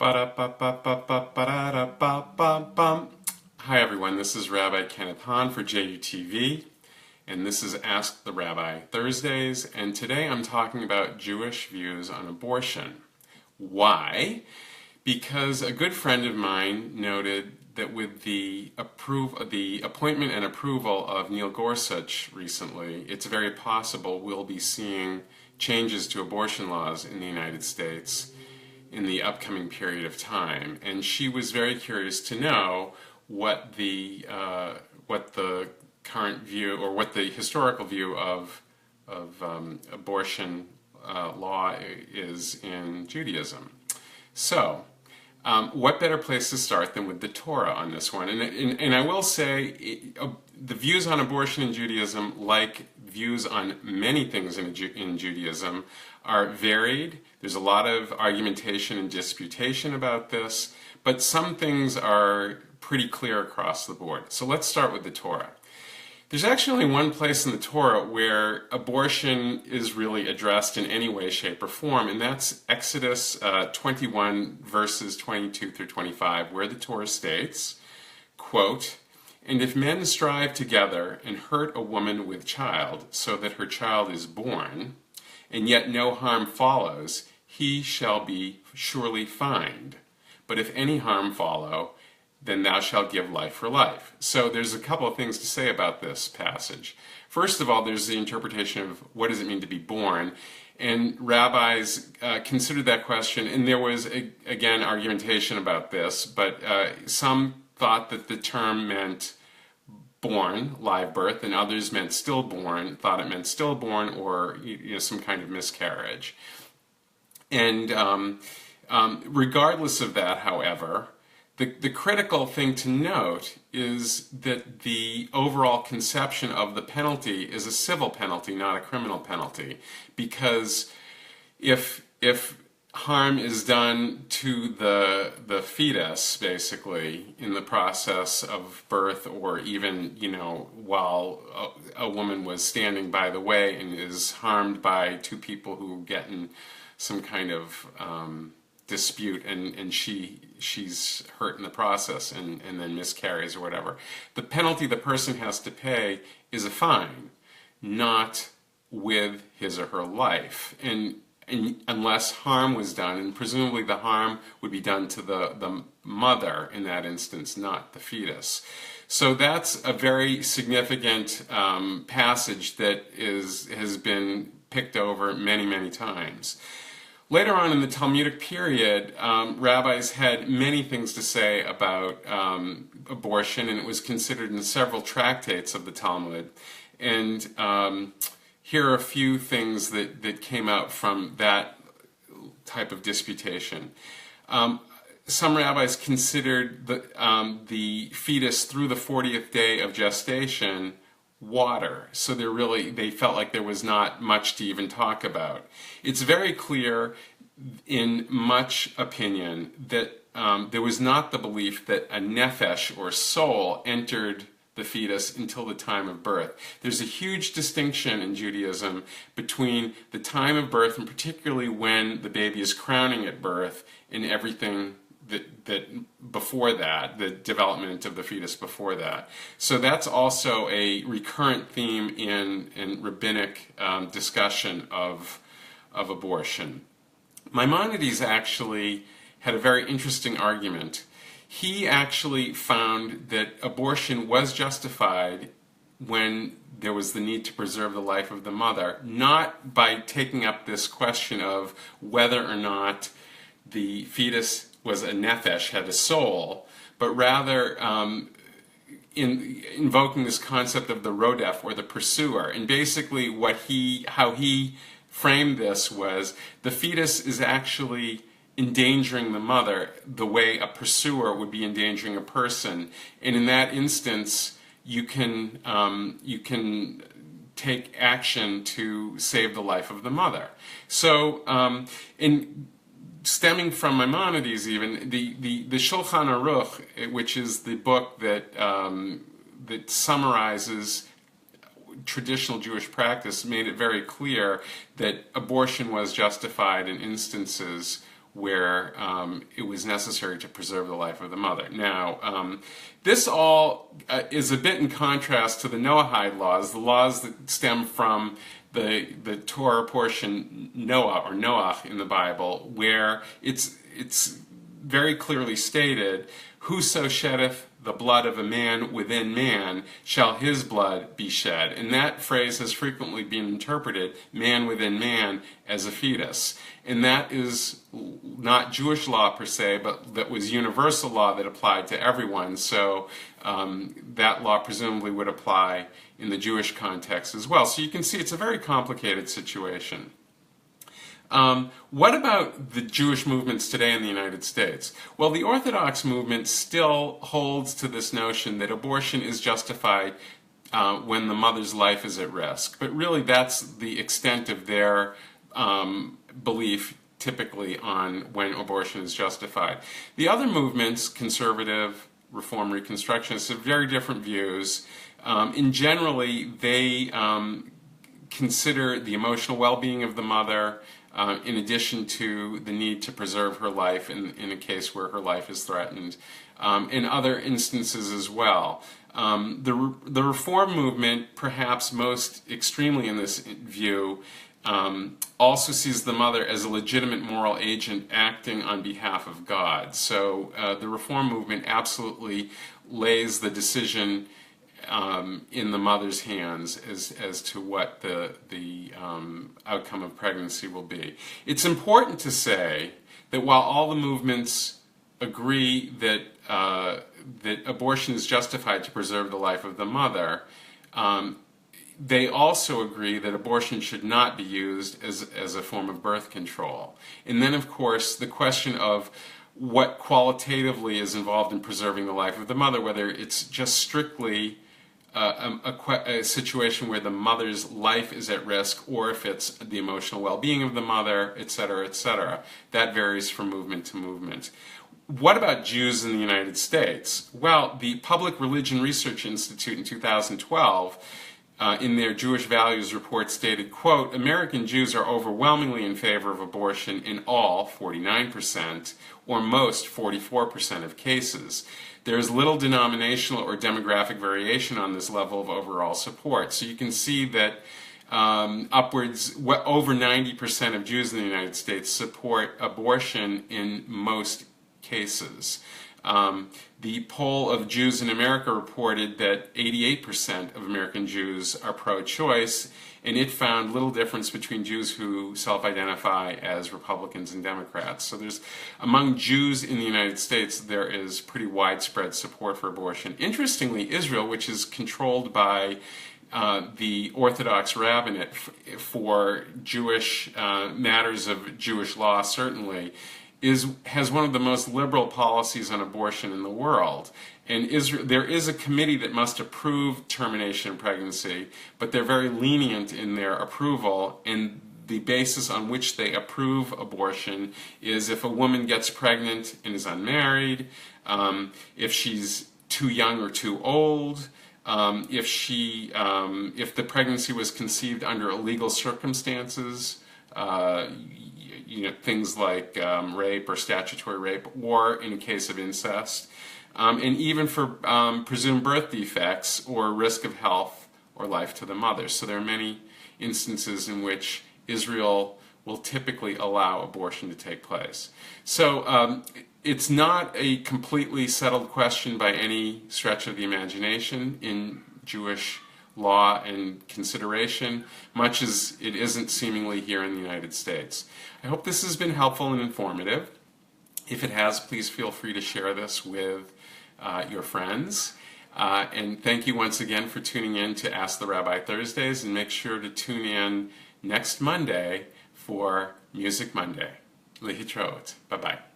Ba-da-ba-ba-ba-ba-ba-da-ba-bum. Hi everyone, this is Rabbi Kenneth Hahn for JUTV, and this is Ask the Rabbi Thursdays, and today I'm talking about Jewish views on abortion. Why? Because a good friend of mine noted that with the appointment and approval of Neil Gorsuch recently, it's very possible we'll be seeing changes to abortion laws in the United States in the upcoming period of time, and she was very curious to know what the current view or what the historical view of abortion law is in Judaism. So, what better place to start than with the Torah on this one? And I will say, the views on abortion in Judaism, like views on many things in Judaism, are varied. There's a lot of argumentation and disputation about this, but some things are pretty clear across the board. So let's start with the Torah. There's actually only one place in the Torah where abortion is really addressed in any way, shape, or form, and that's Exodus 21, verses 22 through 25, where the Torah states, quote, "And if men strive together and hurt a woman with child, so that her child is born, and yet no harm follows, he shall be surely fined. But if any harm follow, then thou shalt give life for life." So there's a couple of things to say about this passage. First of all, there's the interpretation of what does it mean to be born, and rabbis considered that question, and there was, again, argumentation about this, but some thought that the term meant born, live birth, and others meant stillborn, thought it meant stillborn or some kind of miscarriage. And regardless of that, however, the critical thing to note is that the overall conception of the penalty is a civil penalty, not a criminal penalty, because if harm is done to the fetus, basically, in the process of birth, or even, while a woman was standing by the way and is harmed by two people who get in some kind of dispute, and she's hurt in the process and then miscarries or whatever, the penalty the person has to pay is a fine, not with his or her life. And unless harm was done, and presumably the harm would be done to the mother in that instance, not the fetus. So that's a very significant passage that has been picked over many, many times. Later on in the Talmudic period, rabbis had many things to say about abortion, and it was considered in several tractates of the Talmud. And here are a few things that came out from that type of disputation. Some rabbis considered the fetus through the 40th day of gestation water, so they felt like there was not much to even talk about. It's very clear in much opinion that there was not the belief that a nefesh or soul entered the fetus until the time of birth. There's a huge distinction in Judaism between the time of birth, and particularly when the baby is crowning at birth, and everything that before that, the development of the fetus before that. So that's also a recurrent theme in rabbinic discussion of abortion. Maimonides actually had a very interesting argument. He actually found that abortion was justified when there was the need to preserve the life of the mother, not by taking up this question of whether or not the fetus was a nefesh, had a soul, but rather in invoking this concept of the rodef, or the pursuer. And basically how he framed this was, the fetus is actually endangering the mother the way a pursuer would be endangering a person. And in that instance, you can take action to save the life of the mother. So, stemming from Maimonides, even the Shulchan Aruch, which is the book that summarizes traditional Jewish practice, made it very clear that abortion was justified in instances where it was necessary to preserve the life of the mother. Now, this all is a bit in contrast to the Noahide laws, the laws that stem from the Torah portion Noah or Noach in the Bible, where it's very clearly stated, "Whoso sheddeth the blood of a man within man, shall his blood be shed." And that phrase has frequently been interpreted, man within man, as a fetus. And that is not Jewish law per se, but that was universal law that applied to everyone. So that law presumably would apply in the Jewish context as well. So you can see it's a very complicated situation. What about the Jewish movements today in the United States? Well, the Orthodox movement still holds to this notion that abortion is justified when the mother's life is at risk. But really that's the extent of their belief typically on when abortion is justified. The other movements, conservative, Reform, Reconstructionists, have very different views. Generally, they consider the emotional well-being of the mother, in addition to the need to preserve her life in a case where her life is threatened, in other instances as well. The Reform movement, perhaps most extremely in this view, also sees the mother as a legitimate moral agent acting on behalf of God. So the Reform movement absolutely lays the decision in the mother's hands as to what the outcome of pregnancy will be. It's important to say that while all the movements agree that that abortion is justified to preserve the life of the mother, they also agree that abortion should not be used as a form of birth control. And then, of course, the question of what qualitatively is involved in preserving the life of the mother, whether it's just strictly a situation where the mother's life is at risk, or if it's the emotional well-being of the mother, etc., etc. That varies from movement to movement. What about Jews in the United States? Well, the Public Religion Research Institute in 2012, in their Jewish Values Report, stated, quote, "American Jews are overwhelmingly in favor of abortion in all, 49%, or most, 44% of cases. There is little denominational or demographic variation on this level of overall support." So you can see that over 90% of Jews in the United States support abortion in most cases. The poll of Jews in America reported that 88% of American Jews are pro-choice, and it found little difference between Jews who self-identify as Republicans and Democrats. So among Jews in the United States, there is pretty widespread support for abortion. Interestingly, Israel, which is controlled by the Orthodox rabbinate for Jewish matters of Jewish law, certainly, has one of the most liberal policies on abortion in the world. And there is a committee that must approve termination of pregnancy, but they're very lenient in their approval, and the basis on which they approve abortion is if a woman gets pregnant and is unmarried, if she's too young or too old, if the pregnancy was conceived under illegal circumstances, things like rape or statutory rape, or in a case of incest, and even for presumed birth defects or risk of health or life to the mother. So there are many instances in which Israel will typically allow abortion to take place. So it's not a completely settled question by any stretch of the imagination in Jewish law and consideration, much as it isn't seemingly here in the United States. I hope this has been helpful and informative. If it has, please feel free to share this with your friends. And thank you once again for tuning in to Ask the Rabbi Thursdays, and make sure to tune in next Monday for Music Monday. Lehitraot. Bye-bye.